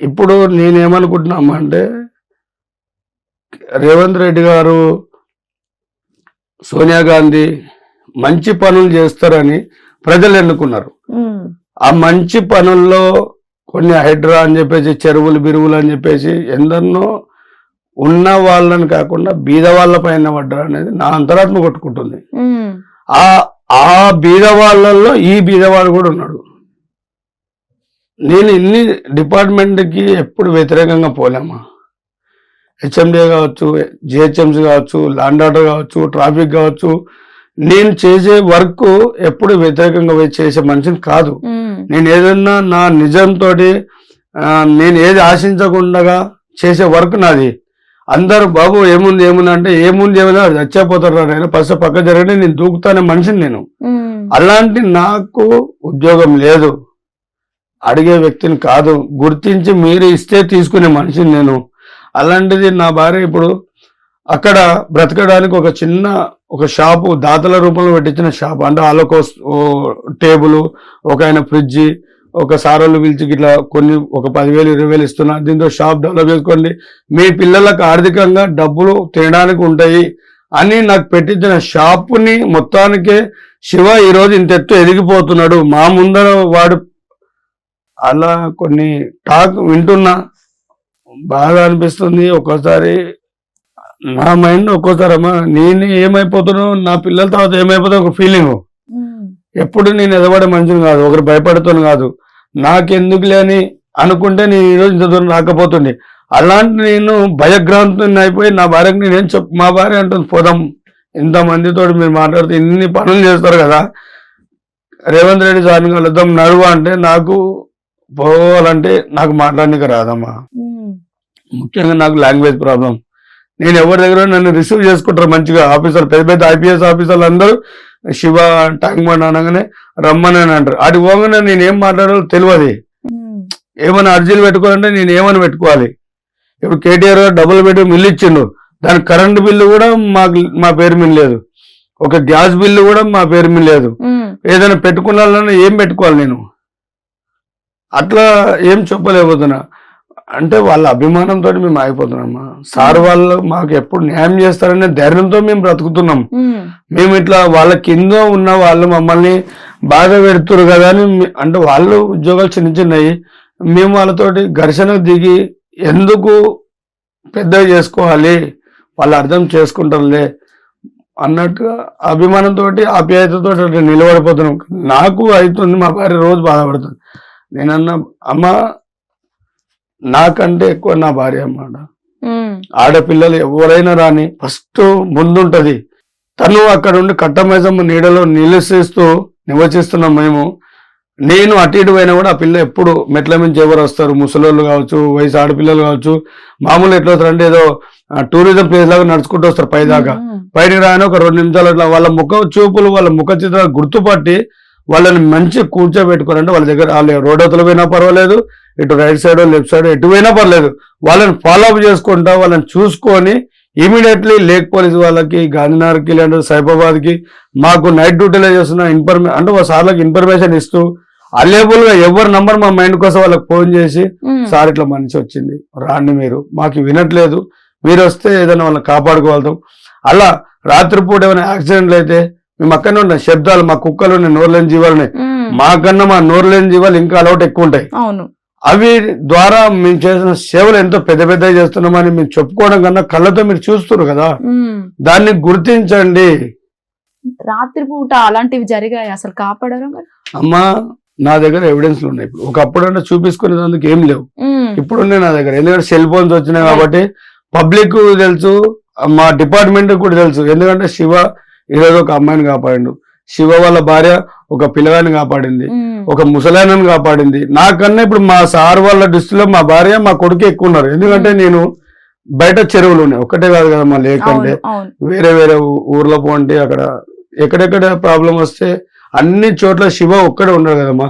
ఇప్పుడు నేనేమనుకుంటున్నామా అంటే రేవంత్ రెడ్డి గారు, సోనియా గాంధీ మంచి పనులు చేస్తారని ప్రజలు ఎన్నుకున్నారు. ఉమ్, ఆ మంచి పనుల్లో కొన్ని హైడ్రా అని చెప్పేసి, చెరువులు బిరువులు అని చెప్పేసి ఎందరినో ఉన్న వాళ్ళని కాకుండా బీద వాళ్ళ పైన పడ్డారు అనేది నా అంతరాత్మ కొట్టుకుంటుంది. ఉమ్, ఆ ఆ బీద వాళ్ళల్లో ఈ బీదవాడు కూడా ఉన్నాడు. నేను ఇన్ని డిపార్ట్మెంట్కి ఎప్పుడు వ్యతిరేకంగా పోలేమా. హెచ్ఎండిఏ కావచ్చు, జిహెచ్ఎంసీ కావచ్చు, ల్యాండ్ ఆర్డర్ కావచ్చు, ట్రాఫిక్ కావచ్చు, నేను చేసే వర్క్ ఎప్పుడు వ్యతిరేకంగా పోయి చేసే మనిషిని కాదు. ఉమ్, నేను ఏదన్నా నా నిజంతో నేను ఏది ఆశించకుండా చేసే వర్క్ నాది. అందరూ బాబు ఏముంది ఏముంది అంటే ఏముంది ఏమైనా చచ్చిపోతారు నేను ఫస్ట్ పక్క జరగని నేను దూకుతానే మనిషిని నేను. ఉమ్, అలాంటి నాకు ఉద్యోగం లేదు, అడిగే వ్యక్తిని కాదు, గుర్తించి మీరు ఇస్తే తీసుకునే మనిషిని నేను. అలాంటిది నా భార్య ఇప్పుడు అక్కడ బ్రతకడానికి ఒక చిన్న ఒక షాపు దాతల రూపంలో పెట్టించిన షాప్, అంటే వాళ్ళకు టేబుల్, ఒక ఆయన ఫ్రిడ్జ్, ఒక సారోళ్ళు పిలిచి ఇట్లా కొన్ని ఒక 10,000 20,000 ఇస్తున్నా, దీంతో షాప్ డెవలప్ చేసుకోండి, మీ పిల్లలకు ఆర్థికంగా డబ్బులు తినడానికి ఉంటాయి అని నాకు పెట్టించిన షాపుని మొత్తానికే శివ ఈరోజు ఇంత ఎత్తు ఎదిగిపోతున్నాడు మా ముందర వాడు. అలా కొన్ని టాక్ వింటున్నా బాధ అనిపిస్తుంది. ఒక్కోసారి నా మైండ్ ఒక్కోసారి అమ్మా నేను ఏమైపోతున్నావు, నా పిల్లల తర్వాత ఏమైపోతా ఒక ఫీలింగ్. ఉమ్, ఎప్పుడు నేను ఎదబడే మనిషిని కాదు, ఒకరు భయపడుతాను కాదు, నాకెందుకులే అని అనుకుంటే నేను ఈరోజు ఇంత దూరం రాకపోతుండే. అలాంటి నేను భయగ్రాంతుని అయిపోయి నా భార్యకు నేనేం మా భార్య అంటుంది పోదాం, ఇంతమందితో మీరు మాట్లాడితే ఇన్ని పనులు చేస్తారు కదా, రేవంత్ రెడ్డి సార్ని కలుద్దాం నడువ అంటే నాకు పోవాలంటే నాకు మాట్లాడడానికి రాదమ్మా. ఉమ్, ముఖ్యంగా నాకు లాంగ్వేజ్ ప్రాబ్లం. నేను ఎవరి దగ్గర నన్ను రిసీవ్ చేసుకుంటారు మంచిగా ఆఫీసర్, పెద్ద పెద్ద ఐపీఎస్ ఆఫీసర్లు అందరూ శివ ట్యాంక్ బండ్ అనగానే రమ్మని అంటారు. అటు పోగానే నేను ఏం మాట్లాడాలో తెలియదు. ఉమ్, ఏమైనా అర్జీలు పెట్టుకోవాలంటే నేను ఏమైనా పెట్టుకోవాలి. ఇప్పుడు కేటీఆర్ గారు డబుల్ బెడ్రూమ్ ఇల్లు ఇచ్చిండు, దాని కరెంటు బిల్లు కూడా మా పేరు మీద లేదు, ఒక గ్యాస్ బిల్లు కూడా మా పేరు మీద లేదు. ఉమ్, ఏదైనా పెట్టుకున్నానన్నా ఏం పెట్టుకోవాలి నేను, అట్లా ఏం చెప్పలేకపోతున్నా. అంటే వాళ్ళ అభిమానంతో మేము ఆగిపోతున్నామా. సార్ వాళ్ళు మాకు ఎప్పుడు న్యాయం చేస్తారనే ధైర్యంతో మేము బ్రతుకుతున్నాం. ఉమ్, మేము ఇట్లా వాళ్ళ కింద ఉన్న వాళ్ళు మమ్మల్ని బాధ పెడుతురు కదా అని అంటే వాళ్ళు ఉద్యోగాలు చిన్న చిన్నవి, మేము వాళ్ళతోటి ఘర్షణకు దిగి ఎందుకు పెద్దగా చేసుకోవాలి, వాళ్ళు అర్థం చేసుకుంటారులే అన్నట్టుగా అభిమానంతో ఆప్యాయతతో నిలబడిపోతున్నాం. నాకు అవుతుంది, మా భార్య రోజు బాధపడుతుంది. నేనన్నా అమ్మ నాకంటే ఎక్కువ నా భార్య అన్నమాట. ఉమ్, ఆడపిల్లలు ఎవరైనా రాని ఫస్ట్ ముందుంటది. తను అక్కడ ఉండి కట్టమైజమ్మ నీడలో నివసిస్తున్నాం మేము. నేను అటు ఇటు పోయినా కూడా ఆ పిల్ల ఎప్పుడు మెట్ల మించి ఎవరు వస్తారు, ముసలోళ్ళు కావచ్చు, వయసు ఆడపిల్లలు కావచ్చు, మామూలు ఎట్లా వస్తారు అంటే ఏదో టూరిజం ప్లేస్ లాగా నడుచుకుంటూ వస్తారు పైదాకా. బయటికి రాని ఒక 2 నిమిషాలు అట్లా వాళ్ళ ముఖ చూపులు, వాళ్ళ ముఖ చిత్రాలు గుర్తుపట్టి వాళ్ళని మంచి కూర్చోబెట్టుకోవాలంటే వాళ్ళ దగ్గర వాళ్ళు రోడ్ అవతల పోయినా పర్వాలేదు, ఇటు రైట్ సైడ్ లెఫ్ట్ సైడ్ ఎటు పోయినా పర్లేదు, వాళ్ళని ఫాలో అప్ చేసుకుంటా వాళ్ళని చూసుకొని ఇమీడియట్లీ లేక్ పోలీస్ వాళ్ళకి, గాంధీనగర్కి లేదంటే సైబాబాద్కి మాకు నైట్ డ్యూటీలో చేస్తున్న అంటే వాళ్ళ సార్లకు ఇన్ఫర్మేషన్ ఇస్తూ అవైలబుల్ గా ఎవరి నంబర్ మా మైండ్ కోసం వాళ్ళకి ఫోన్ చేసి సార్ ఇట్లా మనిషి వచ్చింది రాండి, మీరు మాకు వినట్లేదు, మీరు వస్తే ఏదైనా వాళ్ళని కాపాడుకోగలుగుతాం. అలా రాత్రిపూట ఏమైనా యాక్సిడెంట్లు అయితే మేము అక్కడనే ఉంటాం. శబ్దాలు, మా కుక్కలు ఉన్నాయి, నోరులేని జీవాలు, మాకన్నా మా నోరులేని జీవాలు ఇంకా అలవాటు ఎక్కువ ఉంటాయి. అవి ద్వారా మేము చేసిన సేవలు ఎంతో పెద్ద పెద్దగా చేస్తున్నామని మేము చెప్పుకోవడం కన్నా కళ్ళతో మీరు చూస్తున్నారు కదా, దాన్ని గుర్తించండి. రాత్రిపూట అలాంటివి జరిగాయి, అసలు కాపాడారా? అమ్మా నా దగ్గర ఎవిడెన్స్లు ఉన్నాయి. ఇప్పుడు ఒకప్పుడు అంటే చూపించుకునేందుకు ఏం లేవు, ఇప్పుడు ఉన్నాయి నా దగ్గర. ఎందుకంటే సెల్ ఫోన్స్ వచ్చినాయి కాబట్టి పబ్లిక్ తెలుసు, మా డిపార్ట్మెంట్ కూడా తెలుసు. ఎందుకంటే శివ ఈరోజు ఒక అమ్మాయిని కాపాడిండు, శివ వాళ్ళ భార్య ఒక పిల్లగాని కాపాడింది, ఒక ముసలాయనని కాపాడింది. నాకన్నా ఇప్పుడు మా సార్ వాళ్ళ దృష్టిలో మా భార్య మా కొడుకు ఎక్కువ ఉన్నారు. ఎందుకంటే నేను బయట చెరువులు ఉన్నాయి, ఒక్కటే కాదు కదా మా లేక్ అంటే, వేరే వేరే ఊర్లో పోండి, అక్కడ ఎక్కడెక్కడ ప్రాబ్లం వస్తే అన్ని చోట్ల శివ ఒక్కడే ఉన్నాడు కదమ్మా.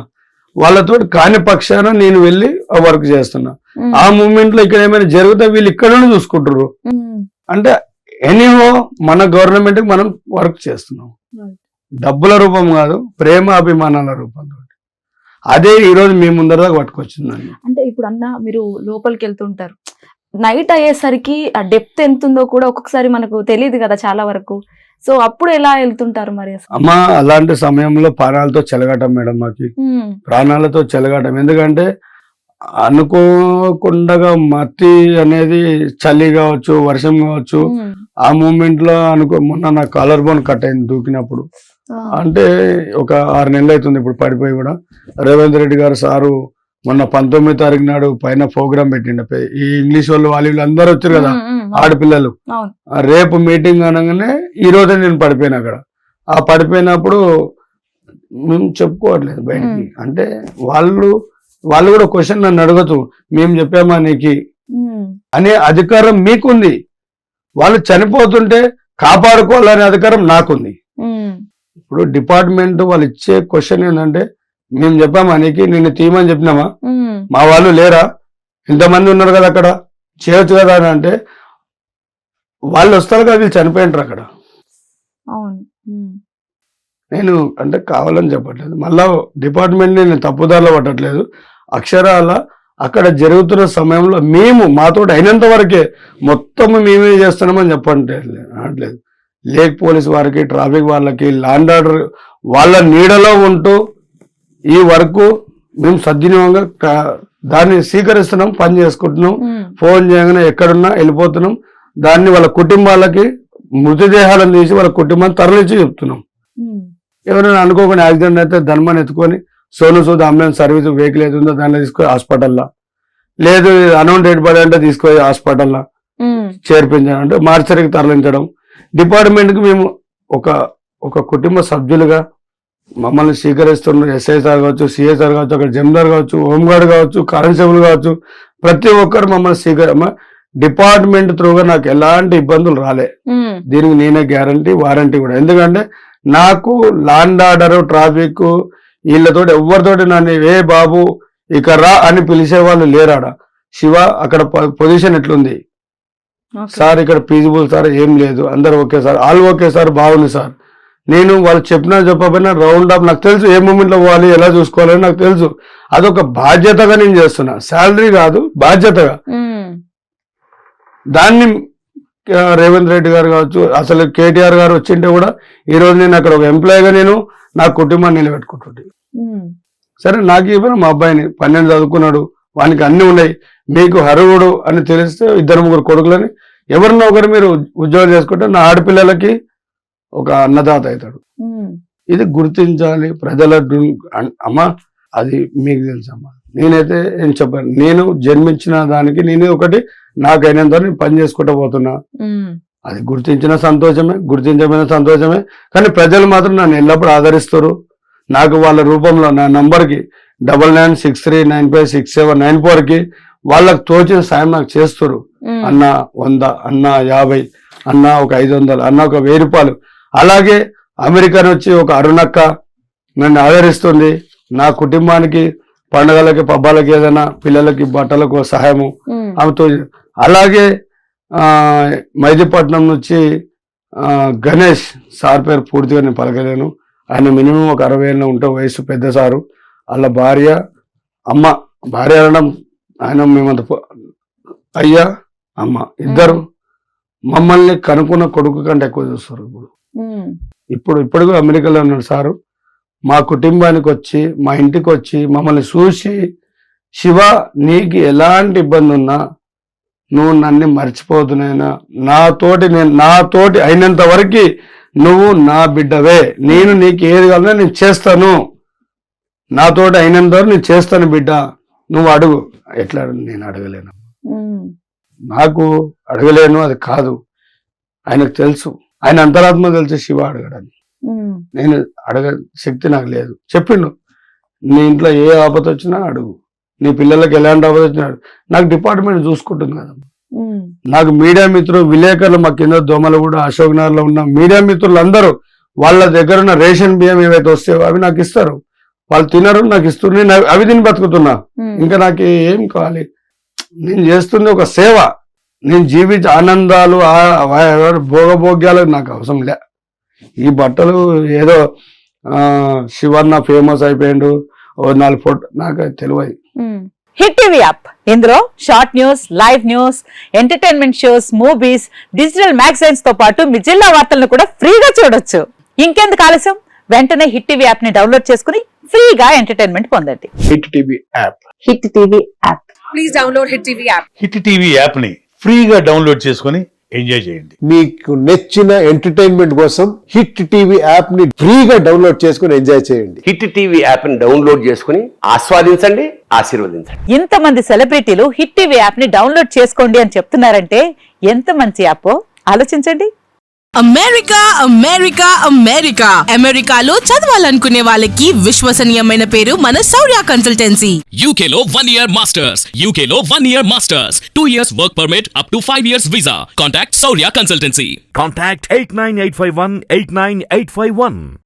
వాళ్ళతో కాని పక్షాన నేను వెళ్ళి ఆ వర్క్ చేస్తున్నా. ఆ మూమెంట్ లో ఇక్కడ ఏమైనా జరిగితే వీళ్ళు ఇక్కడ నుండి చూసుకుంటారు. అంటే ఎనీహో మన గవర్నమెంట్ కి మనం వర్క్ చేస్తున్నాం, డబ్బుల రూపం కాదు, ప్రేమ అభిమానాల రూపంతో. అదే ఈ రోజు మీ ముందర దాకా పట్టుకొచ్చిందండి. అంటే ఇప్పుడు అన్న మీరు లోపలికి వెళ్తుంటారు, నైట్ అయ్యేసరికి ఆ డెప్త్ ఎంత ఉందో కూడా ఒక్కొక్కసారి మనకు తెలియదు కదా చాలా వరకు. సో అప్పుడు ఎలా వెళ్తుంటారు మరి అసలు? అమ్మా అలాంటి సమయంలో ప్రాణాలతో చెలగాటం మేడం మాకు, ప్రాణాలతో చెలగాటం. ఎందుకంటే అనుకోకుండా మట్టి అనేది చలి కావచ్చు, వర్షం కావచ్చు, ఆ మూమెంట్ లో మొన్న నా కాలర్ బోన్ కట్ అయింది దూకినప్పుడు. అంటే ఒక 6 నెలలు అవుతుంది ఇప్పుడు పడిపోయి కూడా. రేవంత్ రెడ్డి గారు సారు మొన్న 19వ తారీఖు నాడు పైన ప్రోగ్రామ్ పెట్టిండ. ఈ ఇంగ్లీష్ వాళ్ళు వాళ్ళు అందరూ వచ్చారు కదా ఆడపిల్లలు. రేపు మీటింగ్ అనగానే ఈ రోజే నేను పడిపోయినా అక్కడ. ఆ పడిపోయినప్పుడు మేము చెప్పుకోవట్లేదు బయటికి. అంటే వాళ్ళు కూడా క్వశ్చన్ నన్ను అడగచ్చు, మేము చెప్పామా నీకు అనే అధికారం మీకుంది. వాళ్ళు చనిపోతుంటే కాపాడుకోవాలనే అధికారం నాకుంది. ఇప్పుడు డిపార్ట్మెంట్ వాళ్ళు ఇచ్చే క్వశ్చన్ ఏంటంటే, మేము చెప్పామా నీకు, నిన్ను తీయమని చెప్పినామా, మా వాళ్ళు లేరా, ఇంతమంది ఉన్నారు కదా అక్కడ చేయొచ్చు కదా అని అంటే, వాళ్ళు వస్తారు కదా వీళ్ళు చనిపోయింటారు అక్కడ. నేను అంటే కావాలని చెప్పట్లేదు, మళ్ళా డిపార్ట్మెంట్ నేను తప్పుదారిలో పట్టట్లేదు. అక్షరాల అక్కడ జరుగుతున్న సమయంలో మేము మాతో అయినంత వరకే మొత్తం మేమే చేస్తున్నామని అనట్లేదు. లేక్ పోలీస్ వారికి, ట్రాఫిక్ వాళ్ళకి, ల్యాండ్ ఆర్డర్ వాళ్ళ నీడలో ఉంటూ ఈ వరకు మేము సద్వినియోగంగా దాన్ని స్వీకరిస్తున్నాం, పని చేసుకుంటున్నాం. ఫోన్ చేయగానే ఎక్కడున్నా వెళ్ళిపోతున్నాం. దాన్ని వాళ్ళ కుటుంబాలకి మృతదేహాలను తీసి వాళ్ళ కుటుంబాన్ని తరలించి చెప్తున్నాం. ఎవరైనా అనుకోకుండా యాక్సిడెంట్ అయితే ధర్మాన్ని ఎత్తుకొని Sonu Sood ambulance service vehicle ఏతుందో దాంట్లో తీసుకొని హాస్పిటల్లో, లేదు అనౌన్ డెడ్ బాడీ అంటే తీసుకొని హాస్పిటల్లో చేర్పించడం, అంటే మార్చరికి తరలించడం. డిపార్ట్మెంట్కి మేము ఒక కుటుంబ సభ్యులుగా మమ్మల్ని స్వీకరిస్తున్న ఎస్ఐ సార్ కావచ్చు, సిఐ సార్ కావచ్చు, అక్కడ జమీదార్ కావచ్చు, హోంగార్డ్ కావచ్చు, కానిస్టేబుల్ కావచ్చు, ప్రతి ఒక్కరు మమ్మల్ని డిపార్ట్మెంట్ త్రూగా నాకు ఎలాంటి ఇబ్బందులు రాలే. దీనికి నేనే గ్యారంటీ, వారంటీ కూడా. ఎందుకంటే నాకు ల్యాండ్ ఆర్డర్, ట్రాఫిక్ వీళ్ళతో ఎవరితోటి నన్ను ఏ బాబు ఇక రా అని పిలిచే వాళ్ళు లేరాడ. శివ అక్కడ పొజిషన్ ఎట్లుంది సార్, ఇక్కడ ఫీజిబుల్ సార్, ఏం లేదు, అందరు okay sir, all okay sir, బాగుంది సార్. నేను వాళ్ళు చెప్పకపోయినా రౌండ్ అప్ నాకు తెలుసు, ఏ మూమెంట్ లో పోవాలి, ఎలా చూసుకోవాలని నాకు తెలుసు. అదొక బాధ్యతగా నేను చేస్తున్నా, శాలరీ కాదు, బాధ్యతగా. దాన్ని రేవంత్ రెడ్డి గారు కావచ్చు, అసలు కేటీఆర్ గారు వచ్చింటే కూడా ఈ రోజు నేను అక్కడ ఒక ఎంప్లాయీగా నేను నా కుటుంబాన్ని నిలబెట్టుకుంటుంటే. సరే నాకు ఇవ్వను, మా అబ్బాయిని 12 చదువుకున్నాడు, వానికి అన్ని ఉన్నాయి, మీకు హరువుడు అని తెలిస్తే 2-3 కొడుకులని ఎవరినో ఒకరు మీరు ఉద్యోగం చేసుకుంటే నా ఆడపిల్లలకి ఒక అన్నదాత అవుతాడు. ఇది గుర్తించాలి ప్రజల. అమ్మా అది మీకు తెలుసమ్మా, నేనైతే ఏం చెప్పాను, నేను జన్మించిన దానికి నేను ఒకటి నాకైనంత నేను పని చేసుకుంటూ పోతున్నా. అది గుర్తించిన సంతోషమే, గుర్తించమైన సంతోషమే. కానీ ప్రజలు మాత్రం నన్ను ఎల్లప్పుడూ ఆదరిస్తారు. నాకు వాళ్ళ రూపంలో నా నంబర్కి 9963956794కి వాళ్ళకి తోచిన సాయం నాకు చేస్తారు. అన్న 100, అన్న 50, అన్న ఒక 500, అన్న ఒక 1000 రూపాయలు. అలాగే అమెరికా నుంచి ఒక అరుణక్క నన్ను ఆదరిస్తుంది. నా కుటుంబానికి పండుగలకి, పబ్బాలకి, ఏదైనా పిల్లలకి బట్టలకు సహాయము ఆమెతో. అలాగే మైదీపట్నం నుంచి గణేష్ సార్ పేరు పూర్తిగా నేను పలకలేను, ఆయన మినిమం ఒక 60 ఏళ్ళ ఉంటే వయసు, పెద్ద సారు. వాళ్ళ భార్య అనడం ఆయన మేమంత అయ్యా అమ్మ ఇద్దరు మమ్మల్ని కనుక్కున్న కొడుకు కంటే ఎక్కువ చూస్తారు. ఇప్పుడు అమెరికాలో ఉన్నాడు సారు. మా కుటుంబానికి వచ్చి, మా ఇంటికి వచ్చి మమ్మల్ని చూసి, శివ నీకు ఎలాంటి ఇబ్బంది ఉన్నా నువ్వు నన్ను మర్చిపోతున్నాయినా, నాతోటి అయినంత వరకు నువ్వు నా బిడ్డవే, నేను నీకు ఏది కావాలన్నా నేను చేస్తాను, నాతోటి అయినంత వరకు నేను చేస్తాను బిడ్డ, నువ్వు అడుగు. ఎట్లా నేను అడగలేను, నాకు అడగలేను, అది కాదు, ఆయనకు తెలుసు, ఆయన అంతరాత్మ తెలుసు శివ అడగడానికి. నేను అడగ శక్తి నాకు లేదు. చెప్పిండు, నీ ఇంట్లో ఏ ఆపద వచ్చినా అడుగు, నీ పిల్లలకి ఎలాంటి ఆపద వచ్చినా అడుగు, నాకు డిపార్ట్మెంట్ చూసుకుంటుంది కదా. నాకు మీడియా మిత్రులు, విలేకరులు, మా కింద దోమలగూడ, అశోక్ నగర్ లో ఉన్న మీడియా మిత్రులు అందరూ వాళ్ళ దగ్గర ఉన్న రేషన్ బియ్యం ఏవైతే వస్తాయో అవి నాకు ఇస్తారు. వాళ్ళు తినరు, నాకు ఇస్తారు, నేను అవి తిని బతుకుతున్నా. ఇంకా నాకు ఏం కావాలి? నేను చేస్తుంది ఒక సేవ. నేను జీవిత ఆనందాలు, భోగభోగ్యాలు నాకు అవసరం లే. ఈ బట్టలు ఏదో శివన్న ఫేమస్ అయిపోయిండు, ఓ 4 ఫోటో నాకు తెలియదు. హిట్ టీవీ యాప్ ఇందులో short news, live news, entertainment shows, movies, digital magazines తో పాటు మీ జిల్లా వార్తలను కూడా ఫ్రీగా చూడొచ్చు. ఇంకెందుకు ఆలస్యం, వెంటనే హిట్ టీవీ యాప్ ని డౌన్లోడ్ చేసుకుని ఫ్రీగా ఎంటర్టైన్మెంట్ పొందండి. Hit TV app. Hit TV app. Please download Hit TV app. Hit TV app ని ఫ్రీగా డౌన్లోడ్ చేసుకుని ఎంజాయ్ చేయండి. మీకు నచ్చిన ఎంటర్టైన్మెంట్ కోసం హిట్ టీవీ యాప్ ని ఫ్రీగా డౌన్లోడ్ చేసుకుని ఎంజాయ్ చేయండి. హిట్ టీవీ యాప్ ని డౌన్లోడ్ చేసుకుని ఆస్వాదించండి, ఆశీర్వదించండి. ఇంతమంది సెలబ్రిటీలు హిట్ టీవీ యాప్ ని డౌన్లోడ్ చేసుకోండి అని చెప్తున్నారంటే ఎంత మంచి యాప్ ఆలోచించండి. అమెరికా అమెరికా అమెరికా అమెరికాలో చదవాలనుకునే వాళ్ళకి విశ్వసనీయమైన పేరు మన శౌర్య consultancy. UK Law 1 Year Masters. UK Law 1 Year Masters. 2 years work permit up to 5 years visa. Contact Saurya Consultancy. Contact 89851 89851.